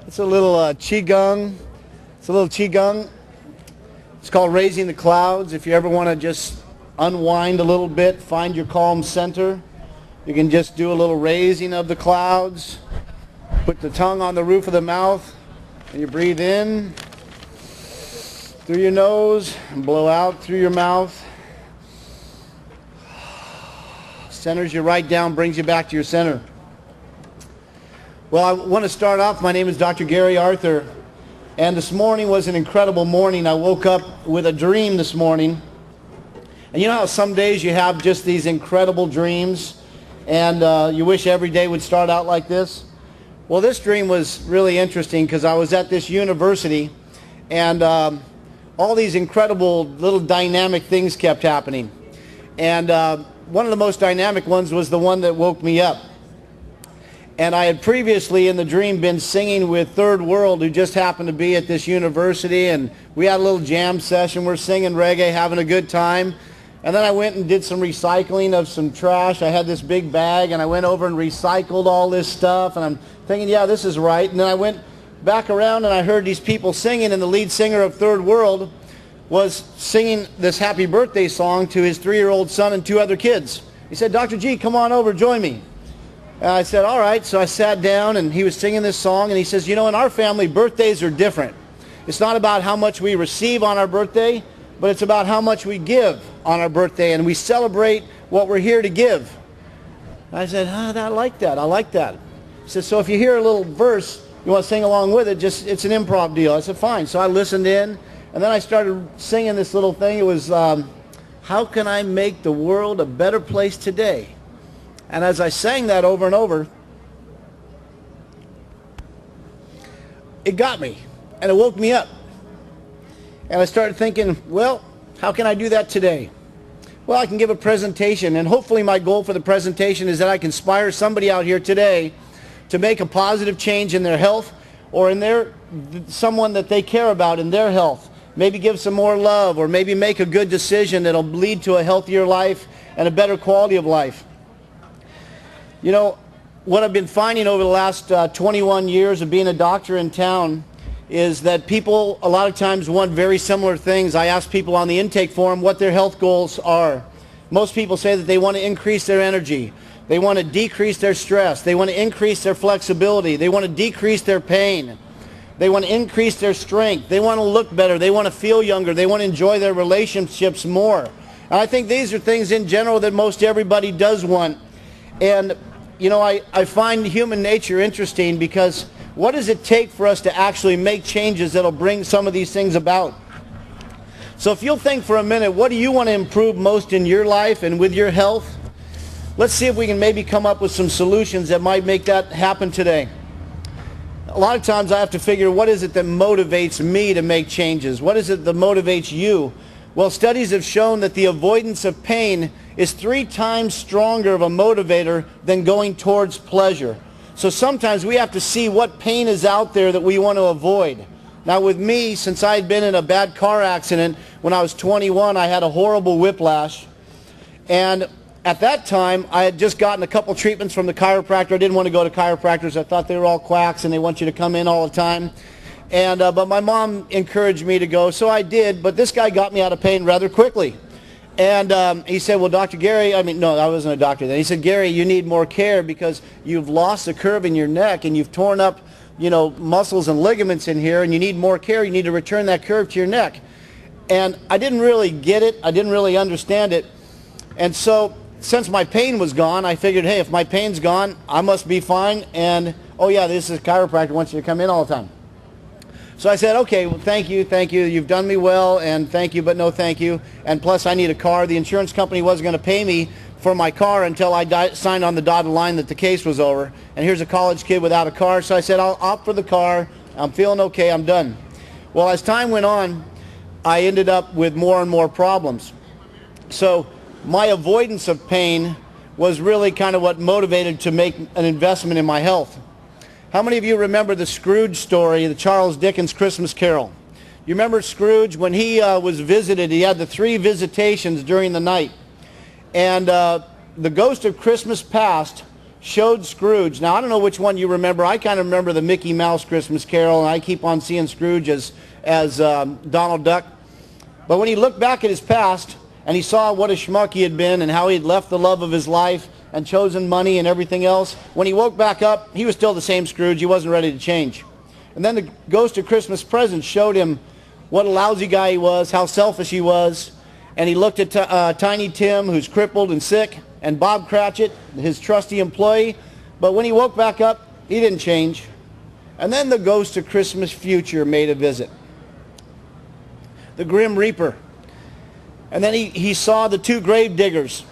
It's a little qigong. It's a little qigong. It's called Raising the Clouds. If you ever want to just unwind a little bit, find your calm center, you can just do a little raising of the clouds. Put the tongue on the roof of the mouth, and you breathe in through your nose and blow out through your mouth. Centers you right down, brings you back to your center. Well, I want to start off. My name is Dr. Gary Arthur, and this morning was an incredible morning. I woke up with a dream this morning. And you know how some days you have just these incredible dreams, and you wish every day would start out like this? Well, this dream was really interesting because I was at this university, and all these incredible little dynamic things kept happening. And one of the most dynamic ones was the one that woke me up. And I had previously in the dream been singing with Third World, who just happened to be at this university, and we had a little jam session. We're singing reggae, having a good time. And then I went and did some recycling of some trash. I had this big bag, and I went over and recycled all this stuff, and I'm thinking, yeah, this is right. And then I went back around, and I heard these people singing, and the lead singer of Third World was singing this happy birthday song to his 3-year-old son and 2 other kids. He said, Dr. G, come on over, join me. And I said, all right. So I sat down, and he was singing this song, and he says, you know, in our family, birthdays are different. It's not about how much we receive on our birthday, but it's about how much we give on our birthday, and we celebrate what we're here to give. I said, I like that. I like that. He said, so if you hear a little verse, you want to sing along with it, just it's an improv deal. I said, fine. So I listened in, and then I started singing this little thing. It was, how can I make the world a better place today? And as I sang that over and over, it got me, and it woke me up. And I started thinking, well, how can I do that today? Well, I can give a presentation, and hopefully my goal for the presentation is that I can inspire somebody out here today to make a positive change in their health or in someone that they care about in their health. Maybe give some more love, or maybe make a good decision that'll lead to a healthier life and a better quality of life. You know, what I've been finding over the last 21 years of being a doctor in town is that people a lot of times want very similar things. I ask people on the intake form what their health goals are. Most people say that they want to increase their energy. They want to decrease their stress. They want to increase their flexibility. They want to decrease their pain. They want to increase their strength. They want to look better. They want to feel younger. They want to enjoy their relationships more. And I think these are things in general that most everybody does want. And you know, I find human nature interesting, because what does it take for us to actually make changes that'll bring some of these things about? So if you'll think for a minute, what do you want to improve most in your life and with your health? Let's see if we can maybe come up with some solutions that might make that happen today. A lot of times I have to figure, what is it that motivates me to make changes? What is it that motivates you? Well, studies have shown that the avoidance of pain is 3 times stronger of a motivator than going towards pleasure. So sometimes we have to see what pain is out there that we want to avoid. Now with me, since I had been in a bad car accident when I was 21, I had a horrible whiplash. And at that time, I had just gotten a couple treatments from the chiropractor. I didn't want to go to chiropractors. I thought they were all quacks and they want you to come in all the time. And but my mom encouraged me to go, so I did. But this guy got me out of pain rather quickly. And he said, well, Dr. Gary, no, I wasn't a doctor then. He said, Gary, you need more care because you've lost the curve in your neck and you've torn up, you know, muscles and ligaments in here, and you need more care. You need to return that curve to your neck. And I didn't really get it. I didn't really understand it. And so since my pain was gone, I figured, hey, if my pain's gone, I must be fine. And, oh, yeah, this is a chiropractor wants you to come in all the time. So I said, okay, well, thank you, you've done me well, and thank you, but no thank you. And plus, I need a car. The insurance company wasn't going to pay me for my car until I signed on the dotted line that the case was over. And here's a college kid without a car. So I said, I'll opt for the car. I'm feeling okay. I'm done. Well, as time went on, I ended up with more and more problems. So my avoidance of pain was really kind of what motivated to make an investment in my health. How many of you remember the Scrooge story, the Charles Dickens Christmas Carol? You remember Scrooge? When he was visited, he had the 3 visitations during the night. And the ghost of Christmas past showed Scrooge. Now, I don't know which one you remember. I kind of remember the Mickey Mouse Christmas Carol, and I keep on seeing Scrooge as Donald Duck. But when he looked back at his past, and he saw what a schmuck he had been and how he had left the love of his life and chosen money and everything else, when he woke back up, he was still the same Scrooge. He wasn't ready to change. And then the Ghost of Christmas Present showed him what a lousy guy he was, how selfish he was. And he looked at Tiny Tim, who's crippled and sick, and Bob Cratchit, his trusty employee. But when he woke back up, he didn't change. And then the Ghost of Christmas Future made a visit. The Grim Reaper. And then he saw the two grave diggers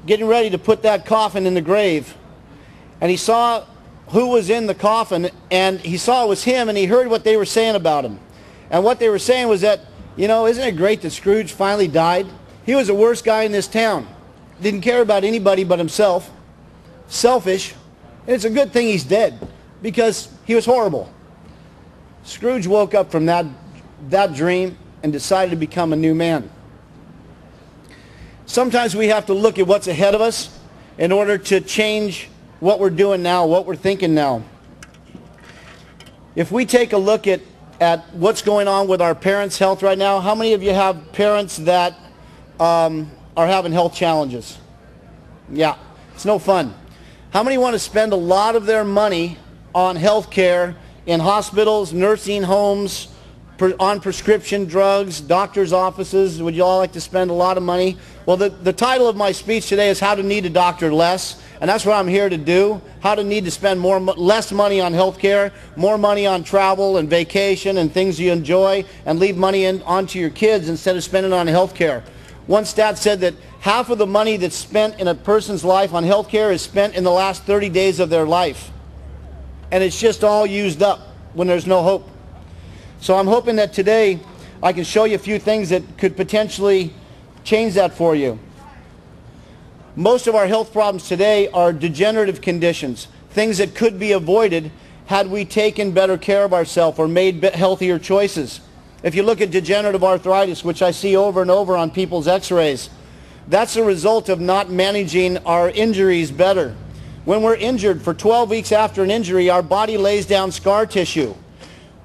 getting ready to put that coffin in the grave. And he saw who was in the coffin, and he saw it was him, and he heard what they were saying about him. And what they were saying was that, you know, isn't it great that Scrooge finally died? He was the worst guy in this town. Didn't care about anybody but himself. Selfish. And it's a good thing he's dead, because he was horrible. Scrooge woke up from that dream and decided to become a new man. Sometimes we have to look at what's ahead of us in order to change what we're doing now, what we're thinking now. If we take a look at what's going on with our parents' health right now, how many of you have parents that are having health challenges? Yeah, it's no fun. How many want to spend a lot of their money on health care in hospitals, nursing homes, on prescription drugs, doctors' offices? Would you all like to spend a lot of money? Well, the title of my speech today is How to Need a Doctor Less, and that's what I'm here to do. How to need to spend less money on health care, more money on travel and vacation and things you enjoy, and leave money onto your kids instead of spending on health care. One stat said that half of the money that's spent in a person's life on health care is spent in the last 30 days of their life. And it's just all used up when there's no hope. So I'm hoping that today I can show you a few things that could potentially change that for you. Most of our health problems today are degenerative conditions, things that could be avoided had we taken better care of ourselves or made healthier choices. If you look at degenerative arthritis, which I see over and over on people's x-rays, that's a result of not managing our injuries better. When we're injured, for 12 weeks after an injury, our body lays down scar tissue.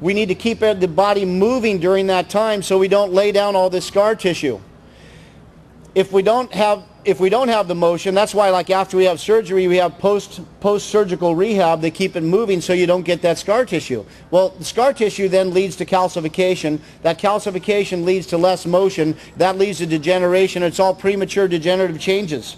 We need to keep the body moving during that time so we don't lay down all this scar tissue. If we don't have the motion, that's why, like, after we have surgery, we have post-surgical rehab. They keep it moving so you don't get that scar tissue. Well, the scar tissue then leads to calcification. That calcification leads to less motion. That leads to degeneration. It's all premature degenerative changes.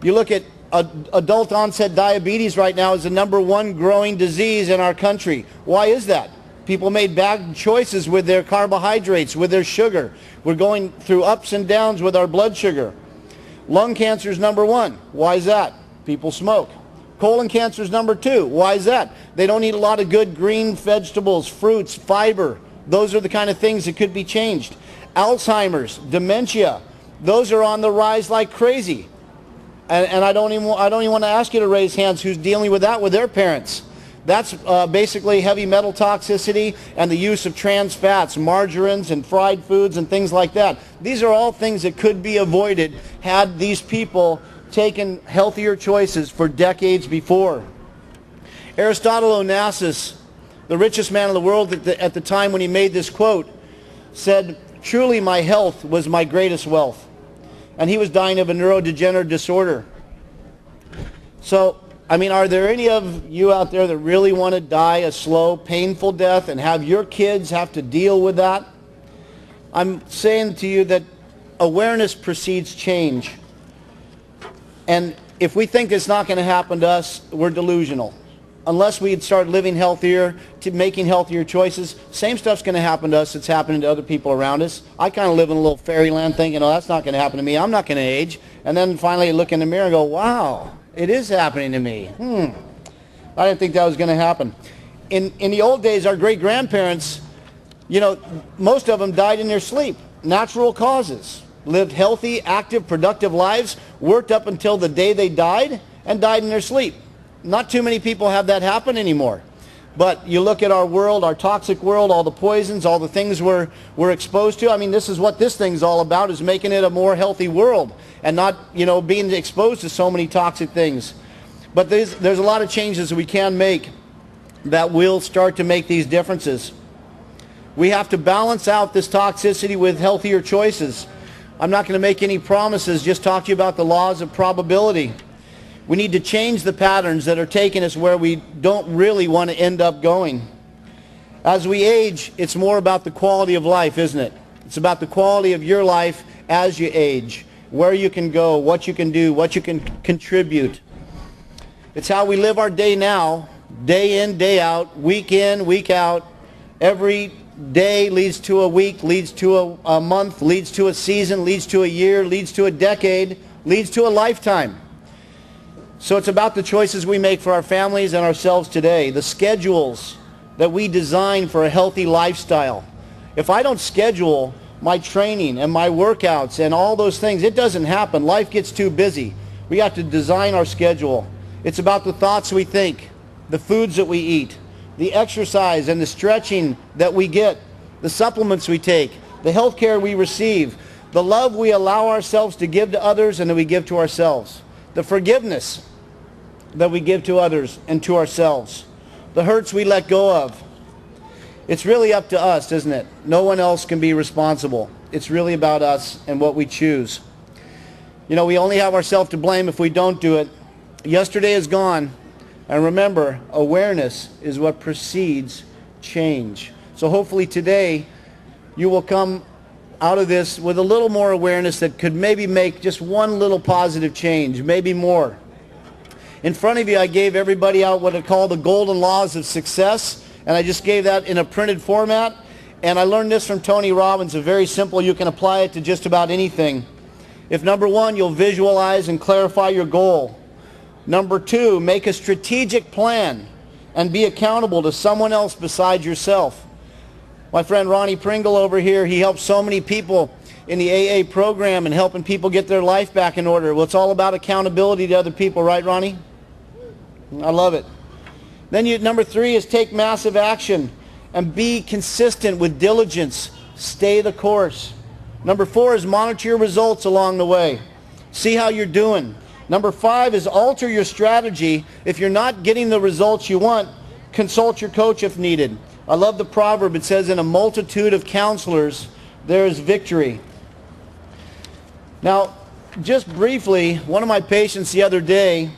You look at adult onset diabetes right now is the #1 growing disease in our country. Why is that? People made bad choices with their carbohydrates, with their sugar. We're going through ups and downs with our blood sugar. Lung cancer is #1. Why is that? People smoke. Colon cancer is #2. Why is that? They don't eat a lot of good green vegetables, fruits, fiber. Those are the kind of things that could be changed. Alzheimer's, dementia, those are on the rise like crazy. And I don't even want to ask you to raise hands who's dealing with that with their parents. That's basically heavy metal toxicity and the use of trans fats, margarines and fried foods and things like that. These are all things that could be avoided had these people taken healthier choices for decades before. Aristotle Onassis, the richest man in the world at the time when he made this quote, said, "Truly my health was my greatest wealth." And he was dying of a neurodegenerative disorder. So, I mean, are there any of you out there that really want to die a slow, painful death and have your kids have to deal with that? I'm saying to you that awareness precedes change. And if we think it's not going to happen to us, we're delusional. Unless we start living healthier, making healthier choices, same stuff's going to happen to us that's happening to other people around us. I kind of live in a little fairyland thinking, oh, that's not going to happen to me. I'm not going to age. And then finally I look in the mirror and go, wow, it is happening to me. I didn't think that was going to happen. In the old days, our great-grandparents, you know, most of them died in their sleep. Natural causes. Lived healthy, active, productive lives, worked up until the day they died, and died in their sleep. Not too many people have that happen anymore. But you look at our world, our toxic world, all the poisons, all the things we're exposed to. I mean, this is what this thing's all about, is making it a more healthy world and not, you know, being exposed to so many toxic things. But there's a lot of changes we can make that will start to make these differences. We have to balance out this toxicity with healthier choices. I'm not going to make any promises, just talk to you about the laws of probability. We need to change the patterns that are taking us where we don't really want to end up going. As we age, it's more about the quality of life, isn't it? It's about the quality of your life as you age, where you can go, what you can do, what you can contribute. It's how we live our day now, day in, day out, week in, week out. Every day leads to a week, leads to a month, leads to a season, leads to a year, leads to a decade, leads to a lifetime. So it's about the choices we make for our families and ourselves today, the schedules that we design for a healthy lifestyle. If I don't schedule my training and my workouts and all those things, it doesn't happen. Life gets too busy. We have to design our schedule. It's about the thoughts we think, the foods that we eat, the exercise and the stretching that we get, the supplements we take, the health care we receive, the love we allow ourselves to give to others and that we give to ourselves, the forgiveness that we give to others and to ourselves, the hurts we let go of. It's really up to us, isn't it? No one else can be responsible. It's really about us and what we choose. You know, we only have ourselves to blame if we don't do it. Yesterday is gone. And remember, awareness is what precedes change. So hopefully today you will come out of this with a little more awareness that could maybe make just one little positive change, maybe more. In front of you, I gave everybody out what I call the golden laws of success, and I just gave that in a printed format. And I learned this from Tony Robbins, a very simple, you can apply it to just about anything. If number one, you'll visualize and clarify your goal. Number two, make a strategic plan and be accountable to someone else besides yourself. My friend Ronnie Pringle over here, he helps so many people in the AA program and helping people get their life back in order. Well, it's all about accountability to other people, right, Ronnie? I love it. Then number three is take massive action and be consistent with diligence. Stay the course. Number four is monitor your results along the way. See how you're doing. Number five is alter your strategy. If you're not getting the results you want, consult your coach if needed. I love the proverb. It says, in a multitude of counselors, there is victory. Now, just briefly, one of my patients the other day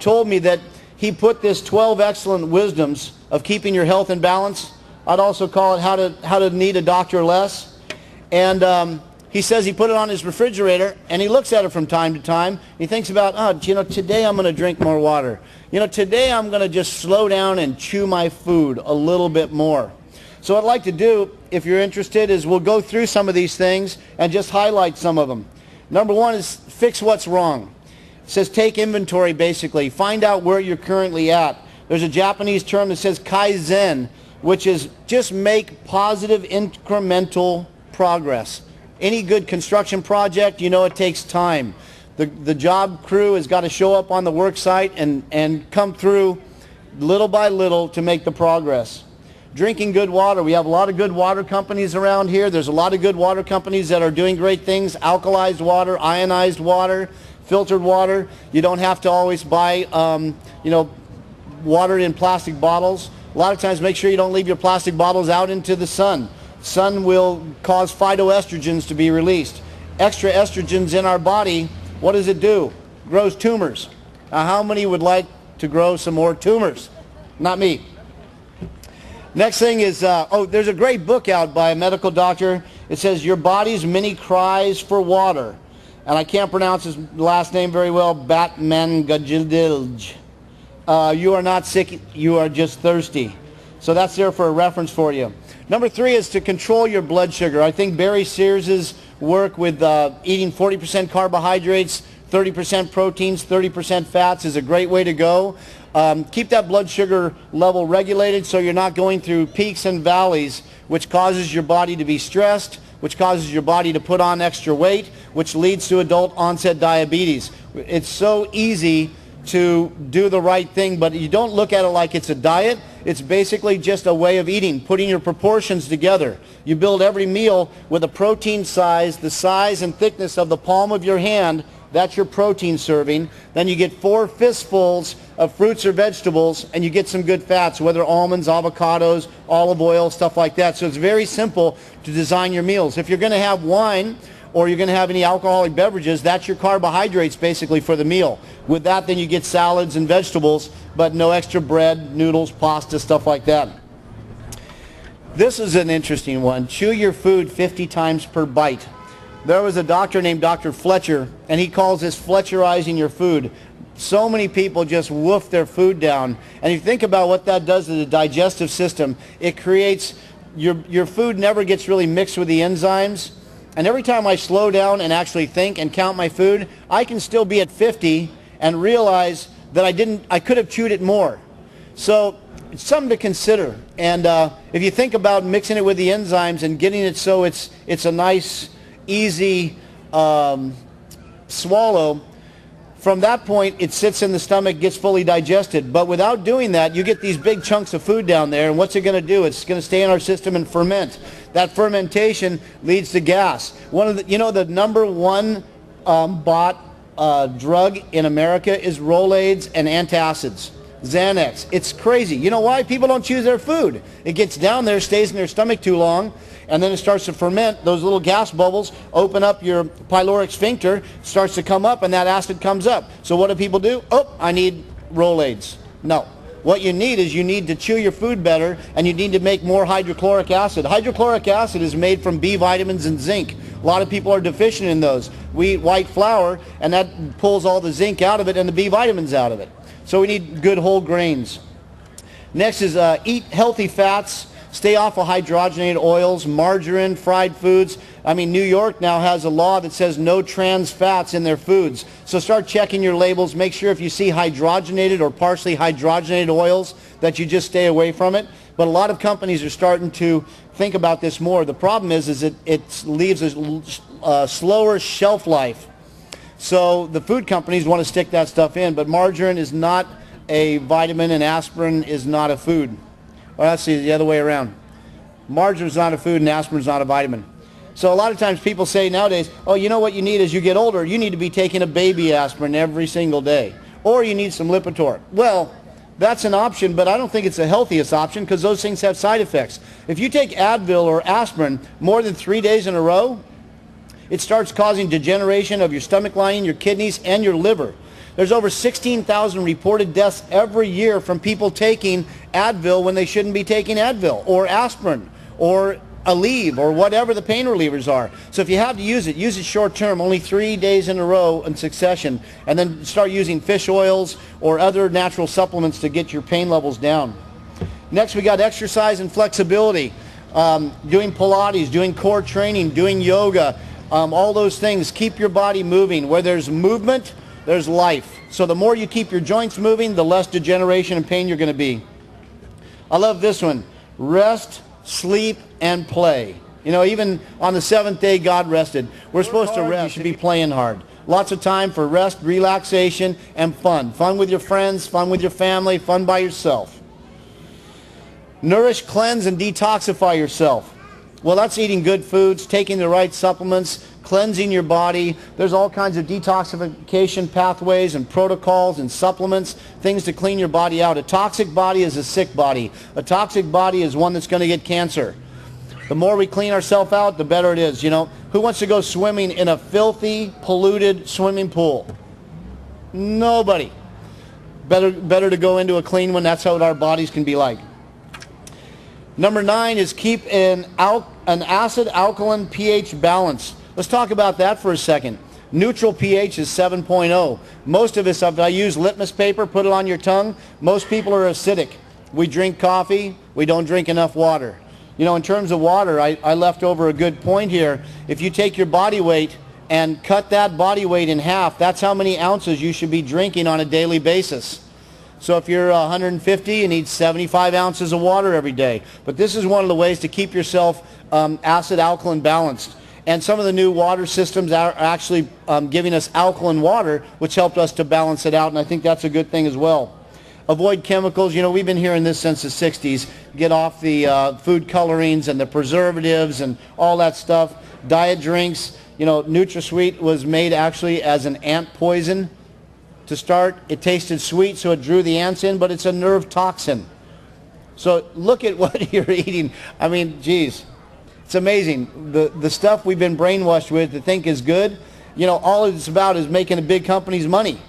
told me that he put this 12 excellent wisdoms of keeping your health in balance. I'd also call it how to need a doctor less. And he says he put it on his refrigerator, and he looks at it from time to time. He thinks about, today I'm going to drink more water. Today I'm going to just slow down and chew my food a little bit more. So what I'd like to do, if you're interested, is we'll go through some of these things and just highlight some of them. Number one is fix what's wrong. It says take inventory, basically. Find out where you're currently at. There's a Japanese term that says kaizen, which is just make positive incremental progress. Any good construction project, it takes time. The job crew has got to show up on the work site and come through little by little to make the progress. Drinking good water. We have a lot of good water companies around here. There's a lot of good water companies that are doing great things. Alkalized water, ionized water, filtered water. You don't have to always buy, water in plastic bottles. A lot of times make sure you don't leave your plastic bottles out into the sun. Sun will cause phytoestrogens to be released. Extra estrogens in our body, what does it do? Grows tumors. Now, how many would like to grow some more tumors? Not me. Next thing is, there's a great book out by a medical doctor. It says, Your Body's Many Cries for Water. And I can't pronounce his last name very well, Batmangajidilj. You are not sick, you are just thirsty. So that's there for a reference for you. Number three is to control your blood sugar. I think Barry Sears's work with eating 40% carbohydrates, 30% proteins, 30% fats is a great way to go. Keep that blood sugar level regulated so you're not going through peaks and valleys, which causes your body to be stressed, which causes your body to put on extra weight, which leads to adult onset diabetes. It's so easy to do the right thing, but you don't look at it like it's a diet. It's basically just a way of eating, putting your proportions together. You build every meal with a protein size, the size and thickness of the palm of your hand, That's your protein serving. Then you get 4 fistfuls of fruits or vegetables, and you get some good fats, whether almonds, avocados, olive oil, stuff like that. So it's very simple to design your meals. If you're going to have wine or you're going to have any alcoholic beverages, that's your carbohydrates basically for the meal. With that, then you get salads and vegetables, but no extra bread, noodles, pasta, stuff like that. This is an interesting one. Chew your food 50 times per bite. There was a doctor named Dr. Fletcher, and he calls this Fletcherizing your food. So many people just woof their food down. And you think about what that does to the digestive system. It creates, your food never gets really mixed with the enzymes. And every time I slow down and actually think and count my food, I can still be at 50 and realize that I could have chewed it more. So it's something to consider. And if you think about mixing it with the enzymes and getting it so it's a nice, easy swallow, from that point it sits in the stomach, gets fully digested. But without doing that, you get these big chunks of food down there, and what's it going to do? It's going to stay in our system and ferment. That fermentation leads to gas. The number one bought drug in America is Rolaids and antacids. Xanax. It's crazy. You know why? People don't choose their food. It gets down there, stays in their stomach too long, and then it starts to ferment. Those little gas bubbles open up your pyloric sphincter, starts to come up, and that acid comes up. So what do people do? Oh, I need Rolaids. No. What you need is you need to chew your food better, and you need to make more hydrochloric acid. Hydrochloric acid is made from B vitamins and zinc. A lot of people are deficient in those. We eat white flour, and that pulls all the zinc out of it and the B vitamins out of it. So we need good whole grains. Next is eat healthy fats. Stay off of hydrogenated oils, margarine, fried foods. I mean, New York now has a law that says no trans fats in their foods. So start checking your labels. Make sure if you see hydrogenated or partially hydrogenated oils that you just stay away from it. But a lot of companies are starting to think about this more. The problem is it leaves a slower shelf life. So the food companies want to stick that stuff in, but margarine is not a vitamin and aspirin is not a food. Well, let's see, the other way around. Margarine is not a food and aspirin is not a vitamin. So a lot of times people say nowadays, oh, you know what you need as you get older? You need to be taking a baby aspirin every single day. Or you need some Lipitor. Well, that's an option, but I don't think it's the healthiest option because those things have side effects. If you take Advil or aspirin more than 3 days in a row, it starts causing degeneration of your stomach lining, your kidneys, and your liver. There's over 16,000 reported deaths every year from people taking Advil when they shouldn't be taking Advil, or aspirin, or Aleve, or whatever the pain relievers are. So if you have to use it short term, only 3 days in a row in succession, and then start using fish oils or other natural supplements to get your pain levels down. Next, we got exercise and flexibility. Doing Pilates, doing core training, doing yoga, all those things. Keep your body moving. Where there's movement, there's life. So the more you keep your joints moving, the less degeneration and pain you're going to be. I love this one. Rest, sleep, and play. You know, even on the 7th day, God rested. We're supposed to rest. You should be playing hard. Lots of time for rest, relaxation, and fun. Fun with your friends, fun with your family, fun by yourself. Nourish, cleanse, and detoxify yourself. Well, that's eating good foods, taking the right supplements, cleansing your body. There's all kinds of detoxification pathways and protocols and supplements, things to clean your body out. A toxic body is a sick body. A toxic body is one that's going to get cancer. The more we clean ourselves out, the better it is. You know, who wants to go swimming in a filthy, polluted swimming pool? Nobody. Better to go into a clean one. That's how our bodies can be like. Number 9 is keep an acid-alkaline pH balance. Let's talk about that for a second. Neutral pH is 7.0. Most of us, if I use litmus paper, put it on your tongue, most people are acidic. We drink coffee, we don't drink enough water. You know, in terms of water, I left over a good point here. If you take your body weight and cut that body weight in half, that's how many ounces you should be drinking on a daily basis. So if you're 150, you need 75 ounces of water every day. But this is one of the ways to keep yourself acid-alkaline balanced. And some of the new water systems are actually giving us alkaline water, which helped us to balance it out, and I think that's a good thing as well. Avoid chemicals. You know, we've been hearing this since the 60s. Get off the food colorings and the preservatives and all that stuff. Diet drinks. You know, NutraSweet was made actually as an ant poison to start. It tasted sweet, so it drew the ants in, but it's a nerve toxin. So look at what you're eating. I mean, geez, it's amazing. The stuff we've been brainwashed with to think is good, you know, all it's about is making the big companies money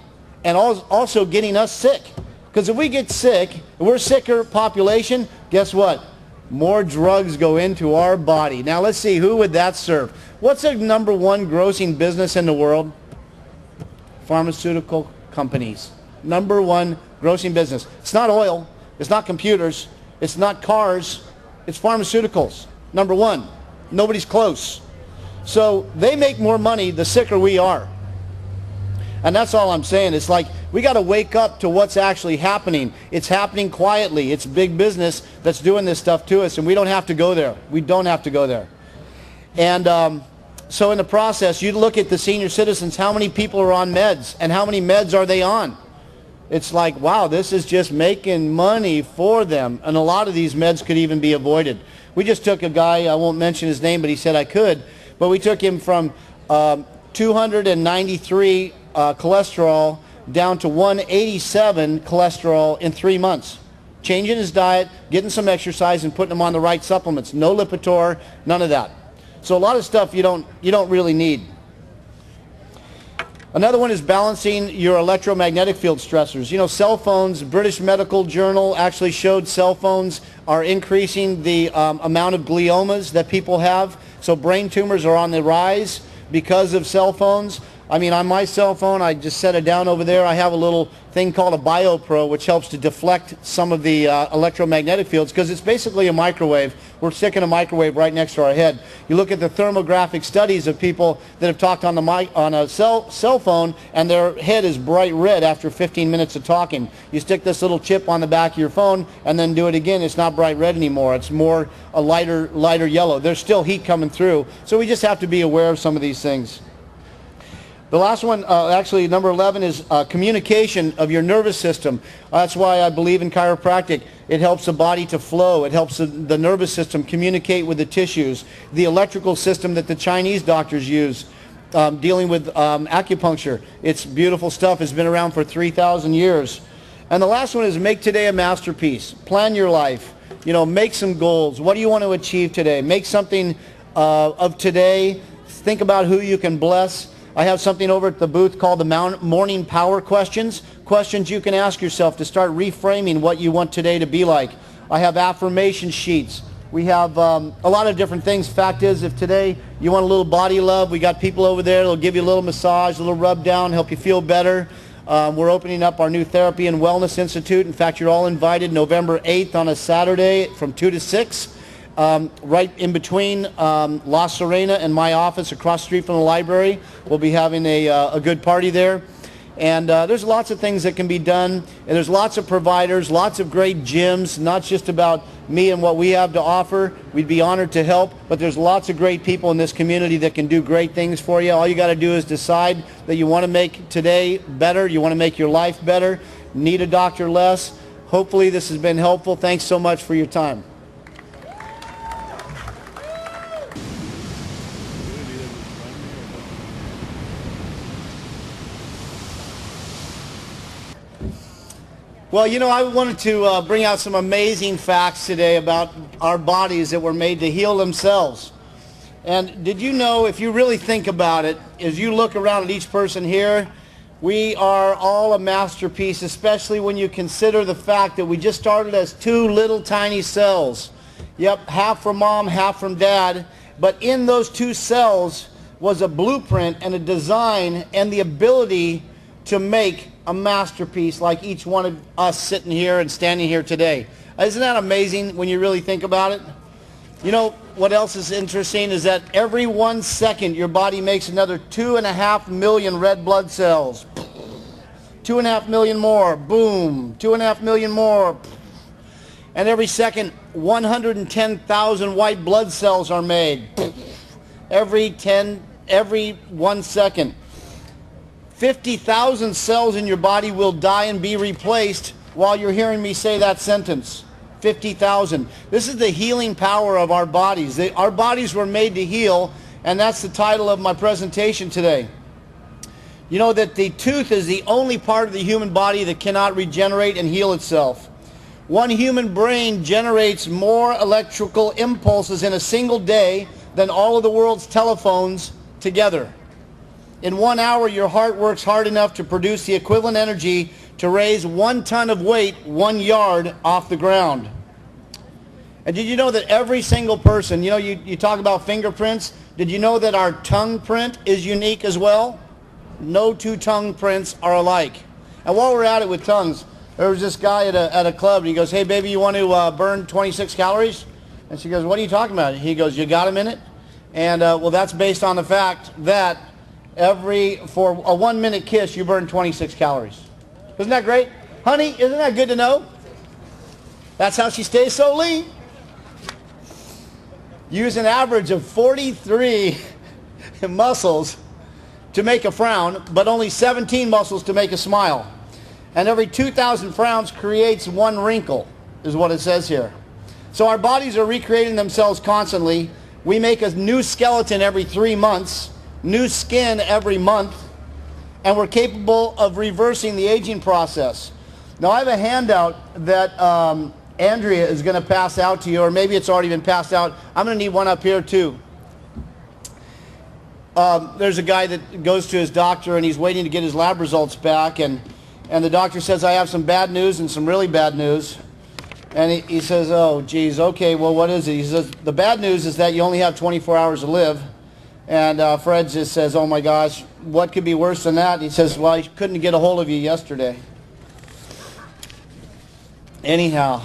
and also getting us sick. Because if we get sick, if we're a sicker population, guess what? More drugs go into our body. Now let's see, who would that serve? What's the number one grossing business in the world? Pharmaceutical companies. Number one grossing business. It's not oil. It's not computers. It's not cars. It's pharmaceuticals. Number one. Nobody's close. So they make more money the sicker we are. And that's all I'm saying. It's like we got to wake up to what's actually happening. It's happening quietly. It's big business that's doing this stuff to us, and we don't have to go there. We don't have to go there. And so in the process, you look at the senior citizens, how many people are on meds, and how many meds are they on? It's like, wow, this is just making money for them. And a lot of these meds could even be avoided. We just took a guy, I won't mention his name, but he said I could. But we took him from 293 cholesterol down to 187 cholesterol in 3 months. Changing his diet, getting some exercise, and putting him on the right supplements. No Lipitor, none of that. So a lot of stuff you don't really need. Another one is balancing your electromagnetic field stressors. You know, cell phones, British Medical Journal actually showed cell phones are increasing the amount of gliomas that people have. So brain tumors are on the rise because of cell phones. I mean, on my cell phone, I just set it down over there. I have a little thing called a BioPro, which helps to deflect some of the electromagnetic fields, because it's basically a microwave. We're sticking a microwave right next to our head. You look at the thermographic studies of people that have talked on a cell phone, and their head is bright red after 15 minutes of talking. You stick this little chip on the back of your phone, and then do it again. It's not bright red anymore. It's more a lighter yellow. There's still heat coming through, so we just have to be aware of some of these things. The last one, actually number 11, is communication of your nervous system. That's why I believe in chiropractic. It helps the body to flow. It helps the nervous system communicate with the tissues. The electrical system that the Chinese doctors use, dealing with acupuncture. It's beautiful stuff. It's been around for 3,000 years. And the last one is make today a masterpiece. Plan your life. You know, make some goals. What do you want to achieve today? Make something of today. Think about who you can bless. I have something over at the booth called the Morning Power Questions. Questions you can ask yourself to start reframing what you want today to be like. I have affirmation sheets. We have a lot of different things. Fact is, if today you want a little body love, we got people over there that'll give you a little massage, a little rub down, help you feel better. We're opening up our new Therapy and Wellness Institute. In fact, you're all invited November 8th on a Saturday from 2 to 6. Right in between La Serena and my office across the street from the library. We'll be having a good party there. And there's lots of things that can be done. And there's lots of providers, lots of great gyms, not just about me and what we have to offer. We'd be honored to help. But there's lots of great people in this community that can do great things for you. All you got to do is decide that you want to make today better. You want to make your life better. Need a doctor less. Hopefully this has been helpful. Thanks so much for your time. Well, you know, I wanted to bring out some amazing facts today about our bodies that were made to heal themselves. And did you know, if you really think about it, as you look around at each person here, we are all a masterpiece, especially when you consider the fact that we just started as two little tiny cells. Yep, half from mom, half from dad. But in those two cells was a blueprint and a design and the ability to make a masterpiece like each one of us sitting here and standing here today. Isn't that amazing when you really think about it? You know what else is interesting is that every 1 second your body makes another 2.5 million red blood cells. 2.5 million more, boom, 2.5 million more. And every second 110,000 white blood cells are made. Every 1 second. 50,000 cells in your body will die and be replaced while you're hearing me say that sentence. 50,000. This is the healing power of our bodies. Our bodies were made to heal, and that's the title of my presentation today. You know that the tooth is the only part of the human body that cannot regenerate and heal itself. One human brain generates more electrical impulses in a single day than all of the world's telephones together. In 1 hour, your heart works hard enough to produce the equivalent energy to raise 1 ton of weight 1 yard off the ground. And did you know that every single person, you talk about fingerprints, did you know that our tongue print is unique as well? No two tongue prints are alike. And while we're at it with tongues, there was this guy at a club, and he goes, "Hey baby, you want to burn 26 calories?" And she goes, "What are you talking about?" He goes, "You got a minute?" And well, that's based on the fact that for a 1 minute kiss, you burn 26 calories. Isn't that great? Honey, isn't that good to know? That's how she stays so lean. Use an average of 43 muscles to make a frown, but only 17 muscles to make a smile. And every 2,000 frowns creates 1 wrinkle, is what it says here. So our bodies are recreating themselves constantly. We make a new skeleton every 3 months, new skin every month, and we're capable of reversing the aging process. Now I have a handout that Andrea is going to pass out to you, or maybe it's already been passed out. I'm going to need one up here too. There's a guy that goes to his doctor and he's waiting to get his lab results back, and the doctor says, "I have some bad news and some really bad news." And he says, "Oh geez, okay, well what is it?" He says, "The bad news is that you only have 24 hours to live." And Fred just says, "Oh my gosh, what could be worse than that?" And he says, "Well, I couldn't get a hold of you yesterday." Anyhow,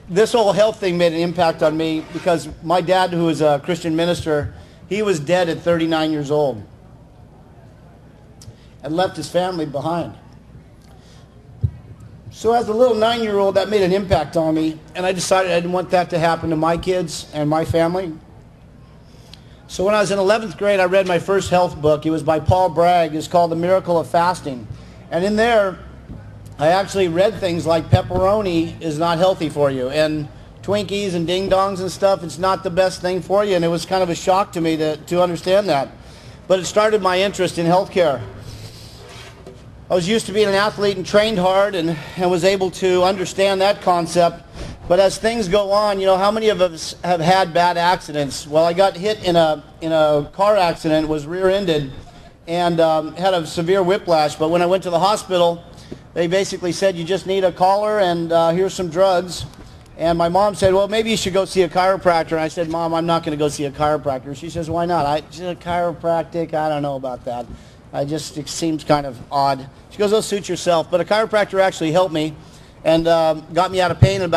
this whole health thing made an impact on me because my dad, who was a Christian minister, he was dead at 39 years old and left his family behind. So as a little 9-year-old, that made an impact on me, and I decided I didn't want that to happen to my kids and my family. So when I was in 11th grade, I read my first health book. It was by Paul Bragg. It's called The Miracle of Fasting. And in there, I actually read things like pepperoni is not healthy for you, and Twinkies and ding-dongs and stuff, it's not the best thing for you, and it was kind of a shock to me to understand that. But it started my interest in healthcare. I was used to being an athlete and trained hard and was able to understand that concept. But as things go on, how many of us have had bad accidents? Well, I got hit in a car accident, was rear-ended, and had a severe whiplash. But when I went to the hospital, they basically said, "You just need a collar and here's some drugs." And my mom said, "Well, maybe you should go see a chiropractor." And I said, "Mom, I'm not going to go see a chiropractor." She says, "Why not?" She said, "Chiropractic, I don't know about that. It seems kind of odd." She goes, "Oh, suit yourself." But a chiropractor actually helped me and got me out of pain in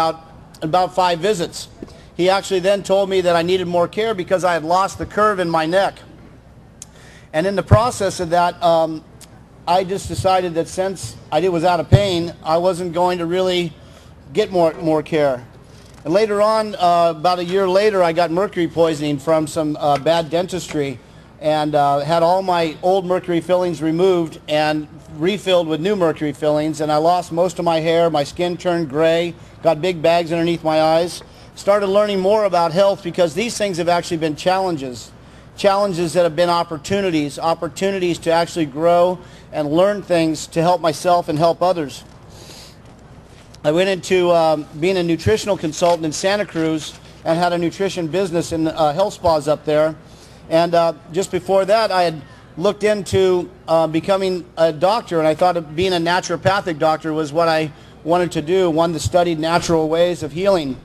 about 5 visits. He actually then told me that I needed more care because I had lost the curve in my neck. And in the process of that, I just decided that since I was out of pain, I wasn't going to really get more care. And later on, about a year later, I got mercury poisoning from some bad dentistry, and had all my old mercury fillings removed and refilled with new mercury fillings, and I lost most of my hair, my skin turned gray, got big bags underneath my eyes. Started learning more about health because these things have actually been challenges that have been opportunities to actually grow and learn things to help myself and help others. I went into being a nutritional consultant in Santa Cruz and had a nutrition business in health spas up there. And just before that, I had looked into becoming a doctor, and I thought being a naturopathic doctor was what I wanted to do, one that studied natural ways of healing.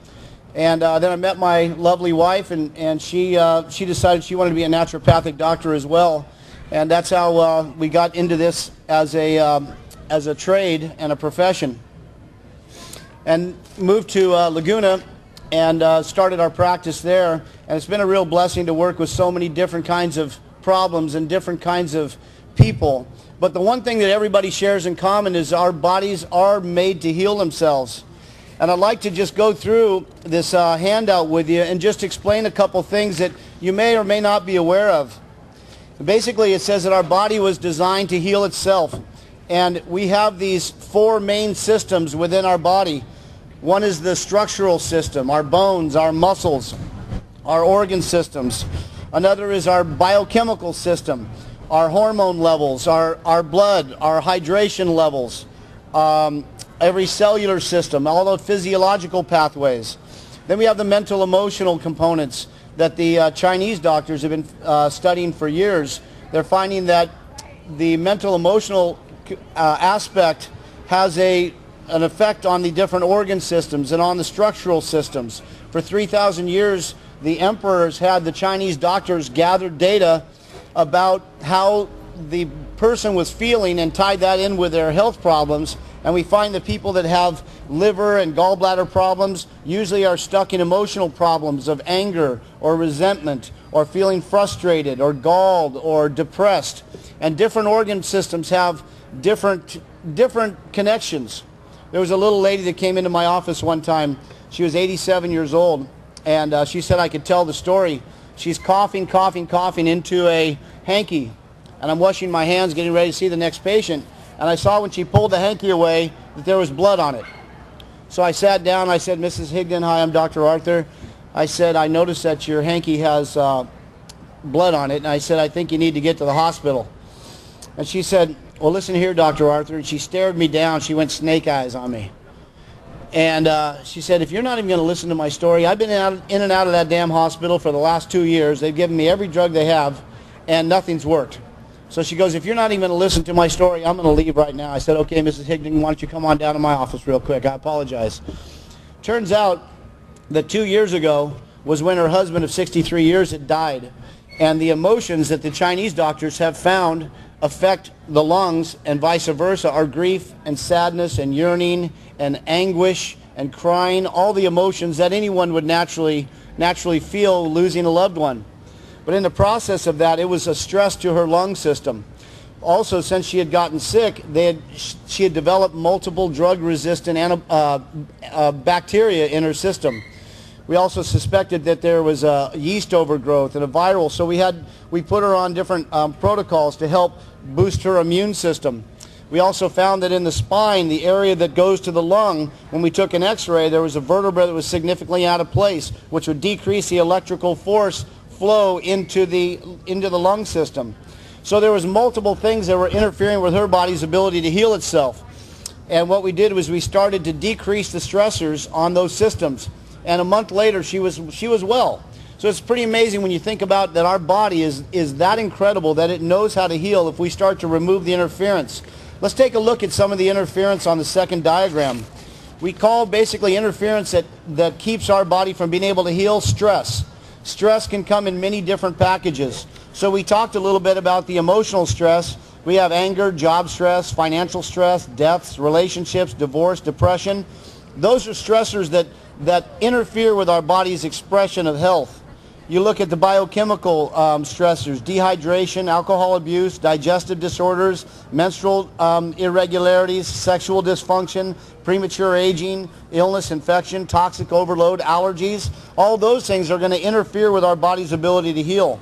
And then I met my lovely wife, and she decided she wanted to be a naturopathic doctor as well. And that's how we got into this as a trade and a profession. And moved to Laguna and started our practice there. And it's been a real blessing to work with so many different kinds of problems and different kinds of people. But the one thing that everybody shares in common is our bodies are made to heal themselves. And I'd like to just go through this handout with you and just explain a couple things that you may or may not be aware of. Basically, it says that our body was designed to heal itself. And we have these 4 main systems within our body. One is the structural system, our bones, our muscles, our organ systems. Another is our biochemical system, our hormone levels, our blood, our hydration levels, every cellular system, all the physiological pathways. Then we have the mental emotional components that the Chinese doctors have been studying for years. They're finding that the mental emotional aspect has an effect on the different organ systems and on the structural systems. For 3,000 years, the emperors had the Chinese doctors gather data about how the person was feeling and tied that in with their health problems. And we find that people that have liver and gallbladder problems usually are stuck in emotional problems of anger or resentment or feeling frustrated or galled or depressed. And different organ systems have different connections. There was a little lady that came into my office one time. She was 87 years old, and she said I could tell the story. She's coughing into a hanky, and I'm washing my hands getting ready to see the next patient, and I saw when she pulled the hanky away that there was blood on it. So I sat down. I said, Mrs. Higdon, hi, I'm Dr. Arthur. I said, I noticed that your hanky has blood on it, and I said, I think you need to get to the hospital. And she said, well, listen here, Dr. Arthur. And she stared me down. She went snake eyes on me. And she said, if you're not even going to listen to my story, I've been in and out of that damn hospital for the last 2 years. They've given me every drug they have, and nothing's worked. So she goes, if you're not even going to listen to my story, I'm going to leave right now. I said, okay, Mrs. Higdon, why don't you come on down to my office real quick? I apologize. Turns out that 2 years ago was when her husband of 63 years had died. And the emotions that the Chinese doctors have found affect the lungs and vice versa are grief and sadness and yearning and anguish and crying, all the emotions that anyone would naturally feel losing a loved one. But in the process of that, it was a stress to her lung system. Also, since she had gotten sick, she had developed multiple drug-resistant bacteria in her system. We also suspected that there was a yeast overgrowth and a viral, so we put her on different protocols to help boost her immune system. We also found that in the spine, the area that goes to the lung, when we took an x-ray, there was a vertebra that was significantly out of place, which would decrease the electrical force flow into the lung system. So there was multiple things that were interfering with her body's ability to heal itself. And what we did was we started to decrease the stressors on those systems. And a month later, she was well. So it's pretty amazing when you think about that our body is that incredible that it knows how to heal if we start to remove the interference. Let's take a look at some of the interference on the second diagram. We call basically interference that keeps our body from being able to heal stress. Stress can come in many different packages. So we talked a little bit about the emotional stress. We have anger, job stress, financial stress, deaths, relationships, divorce, depression. Those are stressors that interfere with our body's expression of health. You look at the biochemical stressors, dehydration, alcohol abuse, digestive disorders, menstrual irregularities, sexual dysfunction, premature aging, illness, infection, toxic overload, allergies. All those things are going to interfere with our body's ability to heal.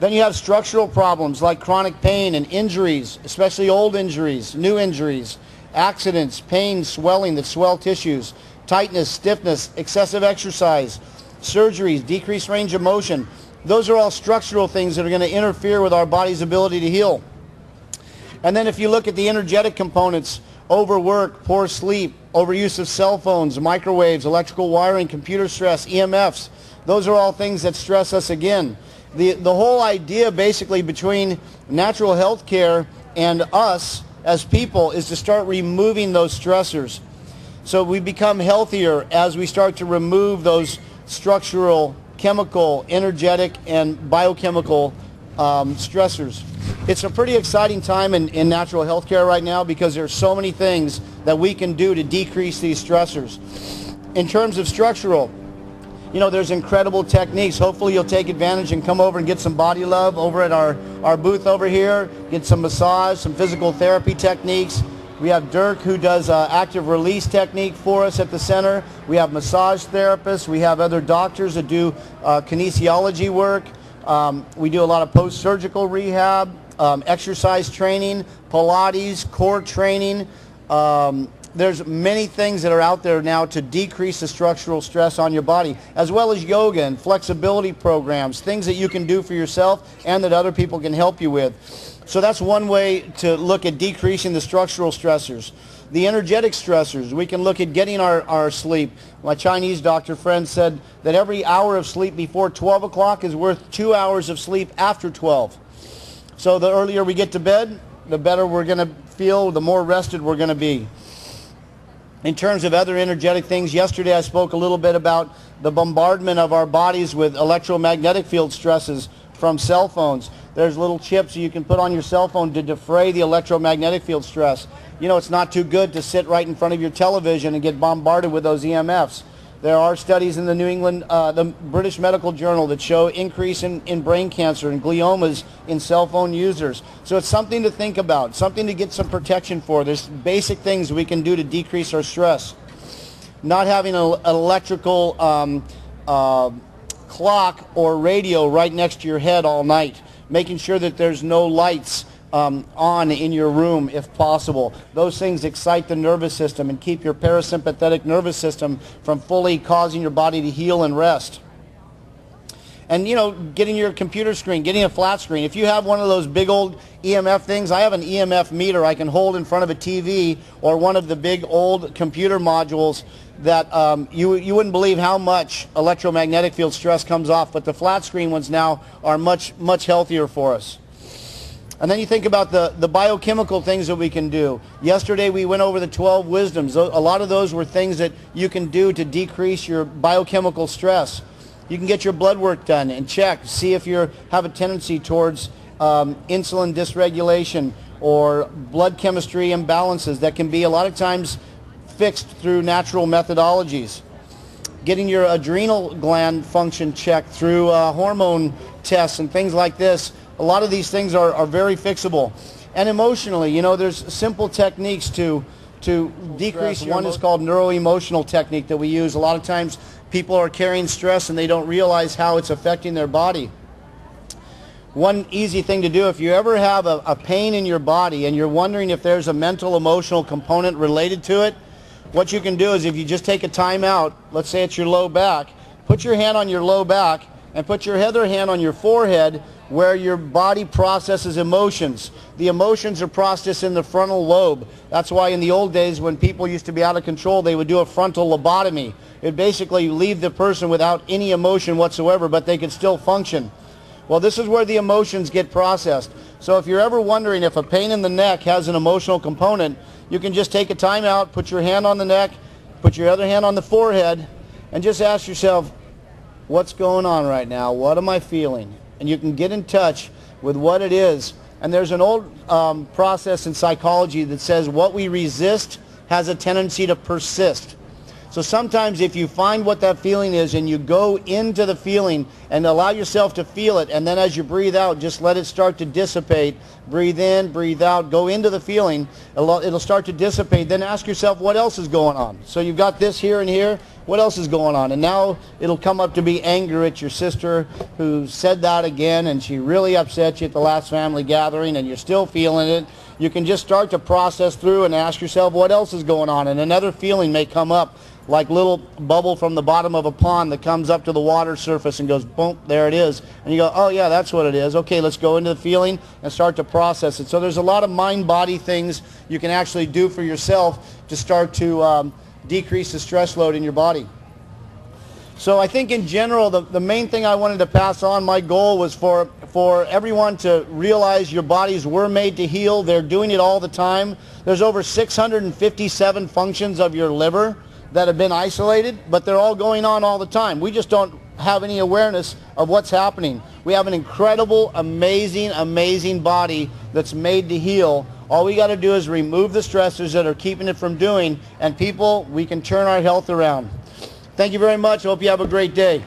Then you have structural problems like chronic pain and injuries, especially old injuries, new injuries, accidents, pain, swelling that swell tissues, tightness, stiffness, excessive exercise, surgeries, decreased range of motion. Those are all structural things that are going to interfere with our body's ability to heal. And then if you look at the energetic components, overwork, poor sleep, overuse of cell phones, microwaves, electrical wiring, computer stress, EMFs, those are all things that stress us again. The whole idea basically between natural health care and us as people is to start removing those stressors. So we become healthier as we start to remove those structural, chemical, energetic, and biochemical stressors. It's a pretty exciting time in natural health care right now because there's so many things that we can do to decrease these stressors. In terms of structural, there's incredible techniques. Hopefully you'll take advantage and come over and get some body love over at our booth over here, get some massage, some physical therapy techniques. We have Dirk who does active release technique for us at the center. We have massage therapists. We have other doctors that do kinesiology work. We do a lot of post-surgical rehab, exercise training, Pilates, core training, there's many things that are out there now to decrease the structural stress on your body, as well as yoga and flexibility programs, things that you can do for yourself and that other people can help you with. So that's one way to look at decreasing the structural stressors. The energetic stressors, we can look at getting our sleep. My Chinese doctor friend said that every hour of sleep before 12 o'clock is worth 2 hours of sleep after 12. So the earlier we get to bed, the better we're going to feel, the more rested we're going to be. In terms of other energetic things, yesterday I spoke a little bit about the bombardment of our bodies with electromagnetic field stresses from cell phones. There's little chips you can put on your cell phone to defray the electromagnetic field stress. You know, it's not too good to sit right in front of your television and get bombarded with those EMFs. There are studies in the the British Medical Journal that show increase in brain cancer and gliomas in cell phone users. So it's something to think about, something to get some protection for. There's basic things we can do to decrease our stress. Not having an electrical clock or radio right next to your head all night. Making sure that there's no lights on in your room if possible. Those things excite the nervous system and keep your parasympathetic nervous system from fully causing your body to heal and rest. And you know, getting your computer screen, getting a flat screen. If you have one of those big old EMF things, I have an EMF meter I can hold in front of a TV or one of the big old computer modules that you wouldn't believe how much electromagnetic field stress comes off, but the flat screen ones now are much healthier for us. And then you think about the biochemical things that we can do. Yesterday we went over the 12 wisdoms. A lot of those were things that you can do to decrease your biochemical stress. You can get your blood work done and check, see if you have a tendency towards insulin dysregulation or blood chemistry imbalances that can be a lot of times fixed through natural methodologies. Getting your adrenal gland function checked through hormone tests and things like this. A lot of these things are very fixable. And emotionally, you know, there's simple techniques to decrease. One is called neuro-emotional technique that we use. A lot of times people are carrying stress and they don't realize how it's affecting their body. One easy thing to do, if you ever have a pain in your body and you're wondering if there's a mental emotional component related to it, what you can do is if you just take a time out, let's say it's your low back, put your hand on your low back and put your other hand on your forehead where your body processes emotions. The emotions are processed in the frontal lobe. That's why in the old days when people used to be out of control, they would do a frontal lobotomy. It basically leave the person without any emotion whatsoever, but they could still function. Well, this is where the emotions get processed. So if you're ever wondering if a pain in the neck has an emotional component, you can just take a time out, put your hand on the neck, put your other hand on the forehead, and just ask yourself, what's going on right now? What am I feeling? And you can get in touch with what it is. And there's an old process in psychology that says what we resist has a tendency to persist. So sometimes if you find what that feeling is and you go into the feeling and allow yourself to feel it, and then as you breathe out, just let it start to dissipate. Breathe in, breathe out, go into the feeling. It'll start to dissipate. Then ask yourself what else is going on. So you've got this here and here. What else is going on? And now it'll come up to be anger at your sister who said that again, and she really upset you at the last family gathering, and you're still feeling it. You can just start to process through and ask yourself what else is going on. And another feeling may come up, like little bubble from the bottom of a pond that comes up to the water surface and goes, boom, there it is. And you go, oh yeah, that's what it is. Okay, let's go into the feeling and start to process it. So there's a lot of mind-body things you can actually do for yourself to start to decrease the stress load in your body. So I think in general, the main thing I wanted to pass on, my goal was for everyone to realize your bodies were made to heal. They're doing it all the time. There's over 657 functions of your liver that have been isolated, but they're all going on all the time. We just don't have any awareness of what's happening. We have an incredible, amazing body that's made to heal. All we got to do is remove the stressors that are keeping it from doing, and people, we can turn our health around. Thank you very much. I hope you have a great day.